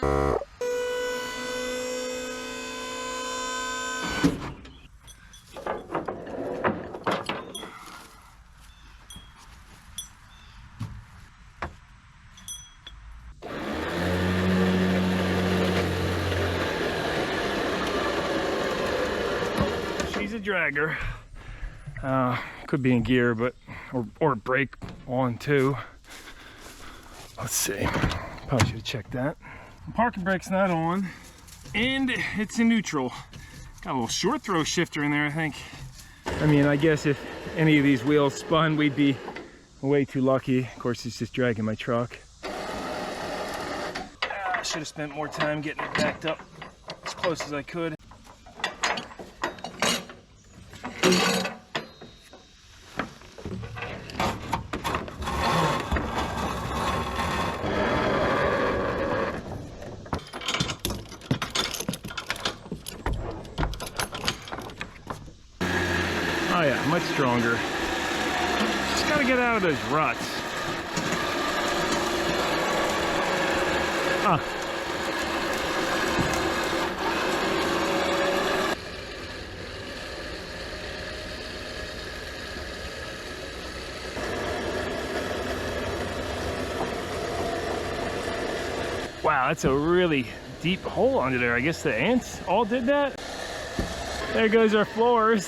She's a dragger. Could be in gear, but or brake on too. Let's see. Probably should have checked that. Parking brake's not on, and it's in neutral. Got a little short throw shifter in there, I think. I mean, I guess if any of these wheels spun, we'd be way too lucky. Of course, it's just dragging my truck. I should have spent more time getting it backed up as close as I could. Oh yeah, much stronger. Just gotta get out of those ruts. Wow, that's a really deep hole under there. I guess the ants all did that. There goes our floors.